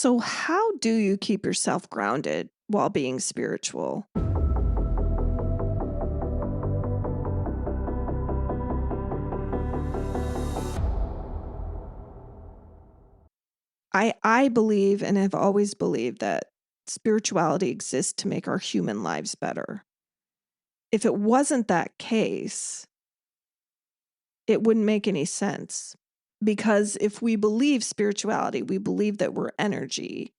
So, how do you keep yourself grounded while being spiritual? I believe and have always believed that spirituality exists to make our human lives better. If it wasn't that case, it wouldn't make any sense. Because if we believe spirituality, we believe that we're energy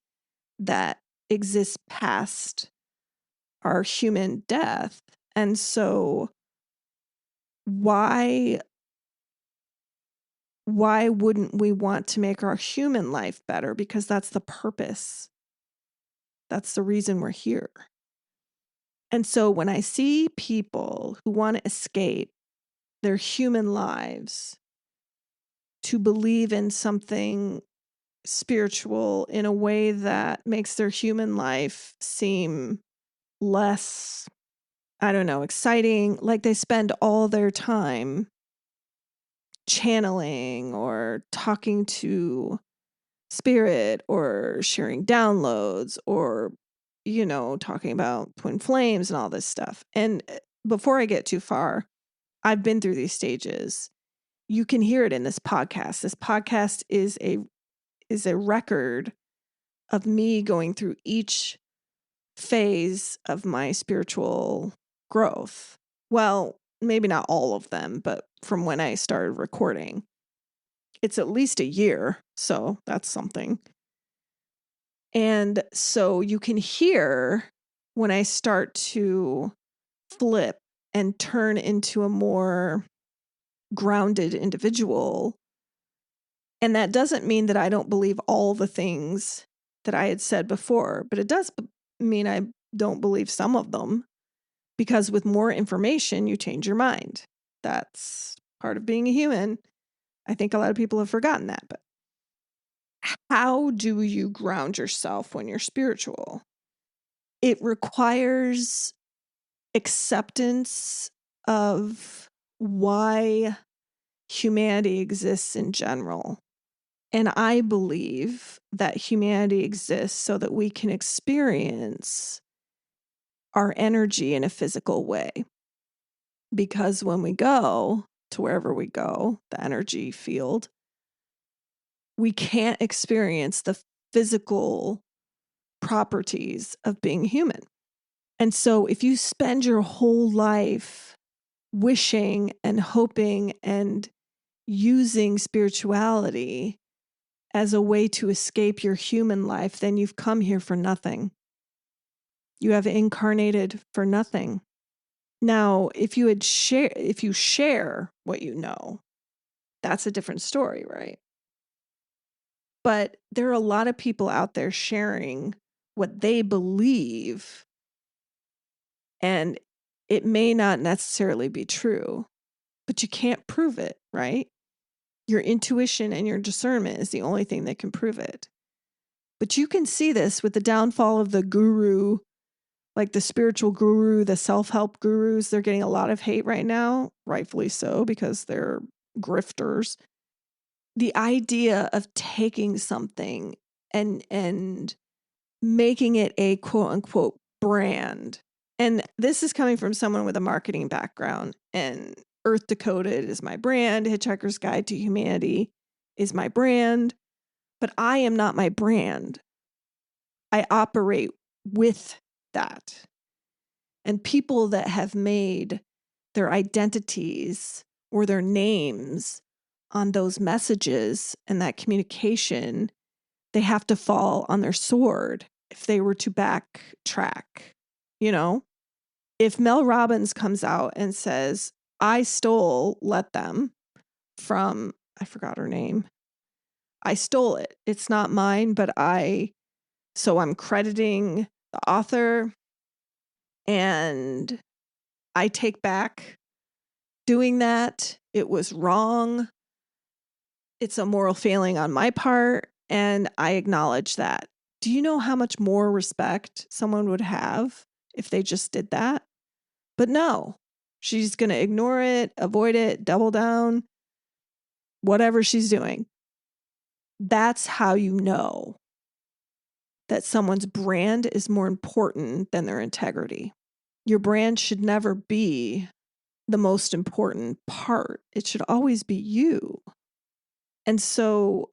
that exists past our human death. And so why why wouldn't we want to make our human life better? Because that's the purpose. That's the reason we're here. And so when I see people who want to escape their human lives to believe in something spiritual in a way that makes their human life seem less, I don't know, exciting, like they spend all their time channeling or talking to spirit or sharing downloads or talking about twin flames and all this stuff. And before I get too far, I've been through these stages. You can hear it in this podcast. This podcast is a record of me going through each phase of my spiritual growth. Well, maybe not all of them, but from when I started recording. It's at least a year, so that's something. And so you can hear when I start to flip and turn into a more grounded individual. And that doesn't mean that I don't believe all the things that I had said before, but it does mean I don't believe some of them, because with more information, you change your mind. That's part of being a human. I think a lot of people have forgotten that, but how do you ground yourself when you're spiritual? It requires acceptance of why humanity exists in general. And I believe that humanity exists so that we can experience our energy in a physical way. Because when we go to wherever we go, the energy field, we can't experience the physical properties of being human. And so if you spend your whole life wishing and hoping and using spirituality as a way to escape your human life, then you've come here for nothing. You have incarnated for nothing. Now, if you share what you know, that's a different story, right? But there are a lot of people out there sharing what they believe, and it may not necessarily be true, but you can't prove it, right? Your intuition and your discernment is the only thing that can prove it. But you can see this with the downfall of the guru, like the spiritual guru, the self-help gurus. They're getting a lot of hate right now, rightfully so, because they're grifters. The idea of taking something and making it a quote unquote brand. And this is coming from someone with a marketing background, and Earth Decoded is my brand. Hitchhiker's Guide to Humanity is my brand, but I am not my brand. I operate with that. And people that have made their identities or their names on those messages and that communication, they have to fall on their sword if they were to backtrack. If Mel Robbins comes out and says, I stole Let Them from, I forgot her name. I stole it. It's not mine, but so I'm crediting the author, and I take back doing that. It was wrong. It's a moral failing on my part, and I acknowledge that. Do you know how much more respect someone would have if they just did that? But no, she's going to ignore it, avoid it, double down, whatever she's doing. That's how you know that someone's brand is more important than their integrity. Your brand should never be the most important part. It should always be you. And so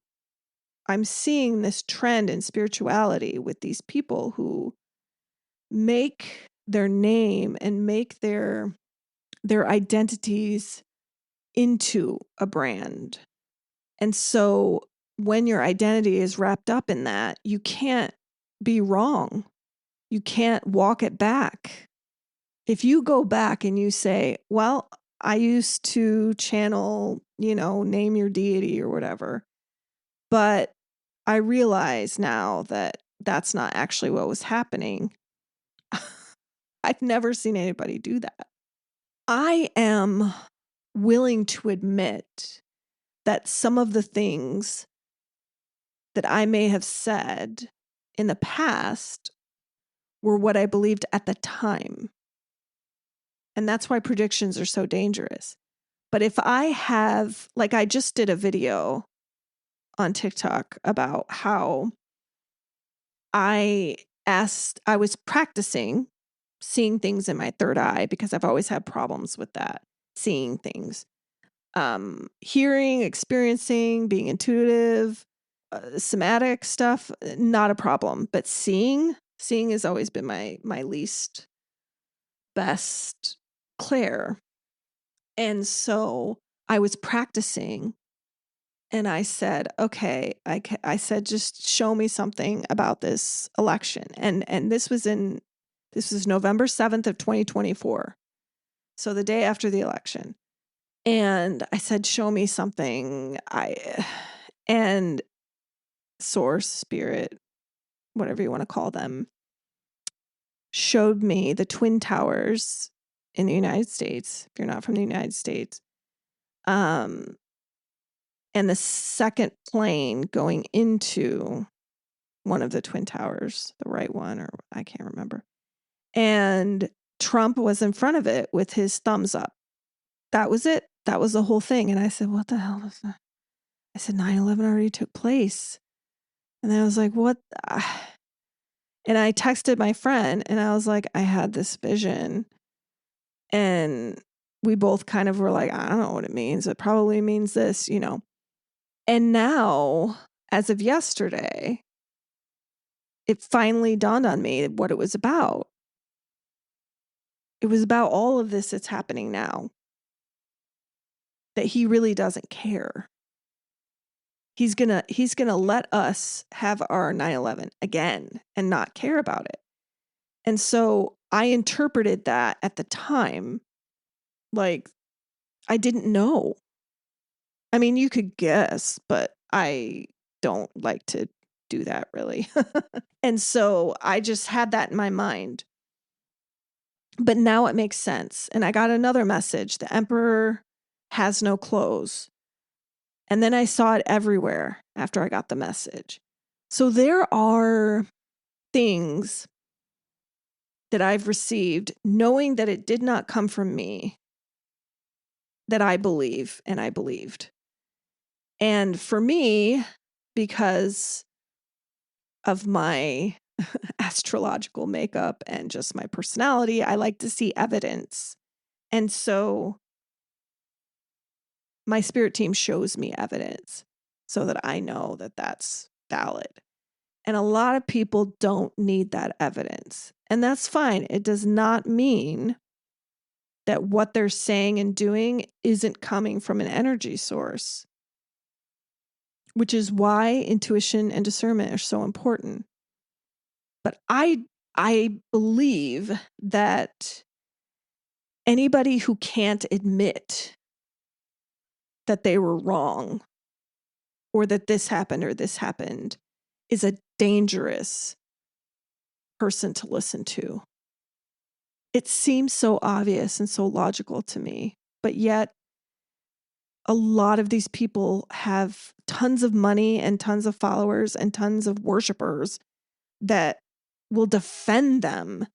I'm seeing this trend in spirituality with these people who make their name and make their identities into a brand. And so when your identity is wrapped up in that, you can't be wrong. You can't walk it back. If you go back and you say, well, I used to channel, name your deity or whatever, but I realize now that that's not actually what was happening. I've never seen anybody do that. I am willing to admit that some of the things that I may have said in the past were what I believed at the time. And that's why predictions are so dangerous. But if I have, like I just did a video on TikTok about how I was practicing seeing things in my third eye because I've always had problems with that, seeing things. Hearing, experiencing, being intuitive, somatic stuff, not a problem. But seeing has always been my least best Claire. And so I was practicing and I said, okay, I said, just show me something about this election. And this was November 7th of 2024. So the day after the election. And I said, show me something. And source, spirit, whatever you want to call them, showed me the Twin Towers in the United States, if you're not from the United States. And the second plane going into one of the Twin Towers, the right one, or I can't remember. And Trump was in front of it with his thumbs up. That was it. That was the whole thing. And I said, what the hell is that? I said, 9/11 already took place. And then I was like, what? And I texted my friend and I was like, I had this vision. And we both kind of were like, I don't know what it means. It probably means this, And now, as of yesterday, it finally dawned on me what it was about. It was about all of this that's happening now. That he really doesn't care. He's gonna let us have our 9/11 again and not care about it. And so I interpreted that at the time, like I didn't know. I mean, you could guess, but I don't like to do that really. And so I just had that in my mind. But now it makes sense. And I got another message. The emperor has no clothes. And then I saw it everywhere after I got the message. So there are things that I've received, knowing that it did not come from me, that I believe and I believed. And for me, because of my astrological makeup and just my personality, I like to see evidence. And so my spirit team shows me evidence so that I know that that's valid. And a lot of people don't need that evidence. And that's fine. It does not mean that what they're saying and doing isn't coming from an energy source, which is why intuition and discernment are so important. But I believe that anybody who can't admit that they were wrong or that this happened is a dangerous person to listen to. It seems so obvious and so logical to me, but yet a lot of these people have tons of money and tons of followers and tons of worshipers that will defend them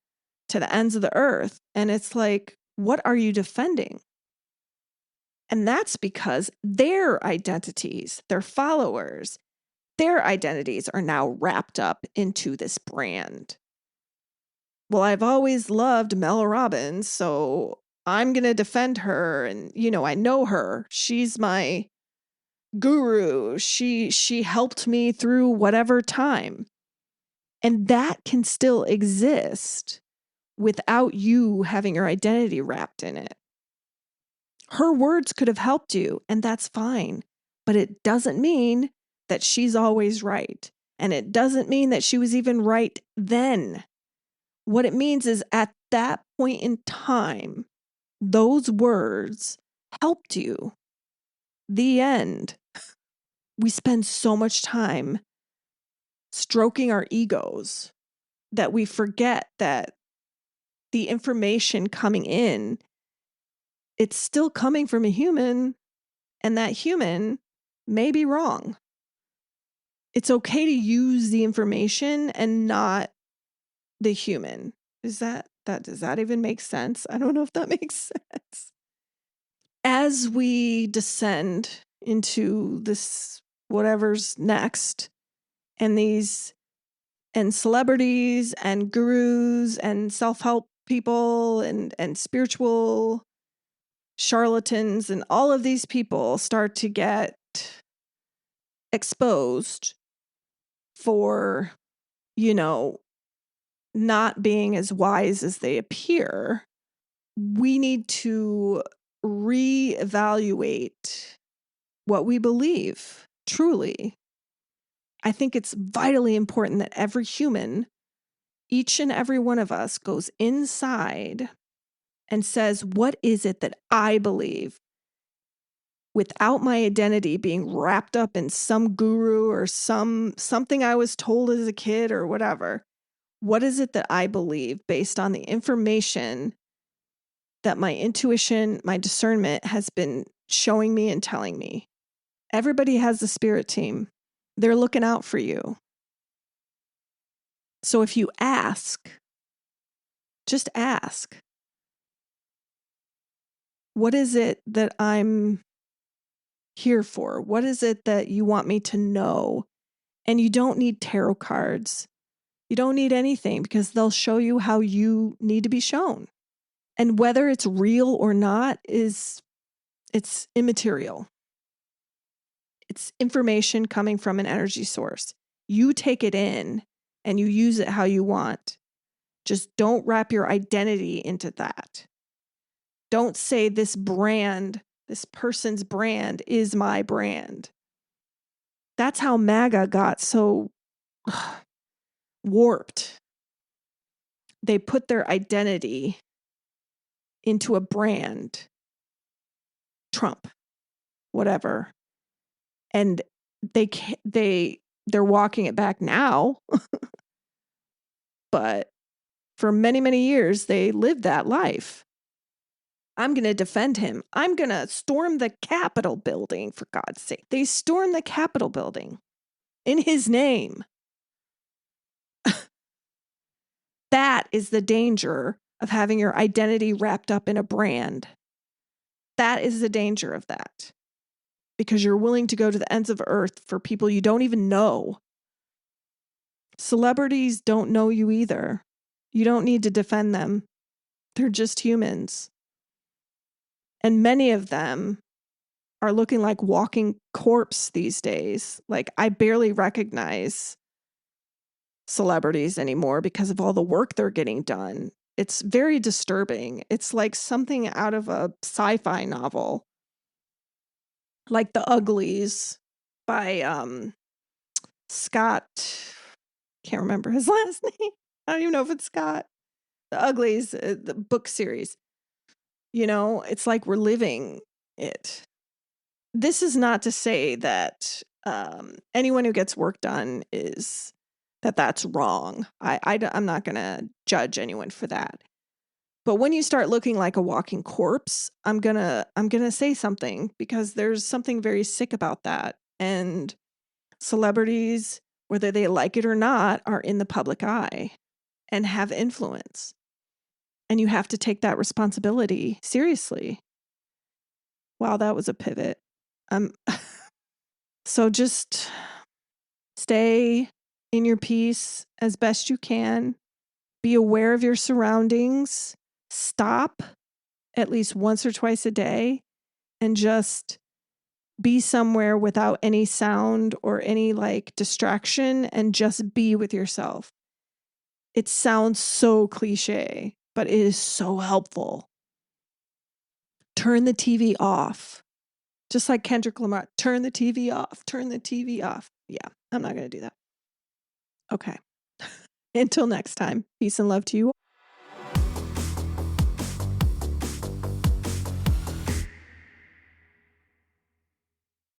to the ends of the earth. And it's like, what are you defending? And that's because their identities, their followers, their identities are now wrapped up into this brand. Well, I've always loved Mel Robbins, so I'm going to defend her. And, I know her. She's my guru. She helped me through whatever time. And that can still exist without you having your identity wrapped in it. Her words could have helped you, and that's fine. But it doesn't mean that she's always right. And it doesn't mean that she was even right then. What it means is at that point in time, those words helped you. The end. We spend so much time stroking our egos that we forget that the information coming in, it's still coming from a human, and that human may be wrong. It's okay to use the information and not the human. Does that even make sense? I don't know if that makes sense. As we descend into this whatever's next, and celebrities and gurus and self-help people and spiritual charlatans and all of these people start to get exposed for, not being as wise as they appear, we need to reevaluate what we believe truly. I think it's vitally important that every human, each and every one of us, goes inside and says, what is it that I believe? Without my identity being wrapped up in some guru or something I was told as a kid or whatever. What is it that I believe based on the information that my intuition, my discernment has been showing me and telling me? Everybody has a spirit team. They're looking out for you. So if you ask, just ask, what is it that I'm here for? What is it that you want me to know? And you don't need tarot cards. You don't need anything because they'll show you how you need to be shown. And whether it's real or not it's immaterial. It's information coming from an energy source. You take it in and you use it how you want. Just don't wrap your identity into that. Don't say this person's brand is my brand. That's how MAGA got so warped. They put their identity into a brand, Trump, whatever, and they're walking it back now. But for many, many years, they lived that life. I'm going to defend him. I'm going to storm the Capitol building, for God's sake. They stormed the Capitol building in his name. That is the danger of having your identity wrapped up in a brand. That is the danger of that. Because you're willing to go to the ends of earth for people you don't even know. Celebrities don't know you either. You don't need to defend them. They're just humans. And many of them are looking like walking corpse these days. Like, I barely recognize celebrities anymore because of all the work they're getting done. It's very disturbing. It's like something out of a sci-fi novel. Like The Uglies by Scott. Can't remember his last name. I don't even know if it's Scott. The Uglies, the book series. It's like we're living it. This is not to say that anyone who gets work done that's wrong. I'm not going to judge anyone for that. But when you start looking like a walking corpse, I'm gonna say something because there's something very sick about that. And celebrities, whether they like it or not, are in the public eye and have influence. And you have to take that responsibility seriously. Wow, that was a pivot. So just Stay in your peace as best you can. Be aware of your surroundings. Stop at least once or twice a day and just be somewhere without any sound or any like distraction and just be with yourself. It sounds so cliche, but it is so helpful. Turn the TV off. Just like Kendrick Lamar, turn the TV off, turn the TV off. Yeah, I'm not going to do that. Okay. Until next time, peace and love to you.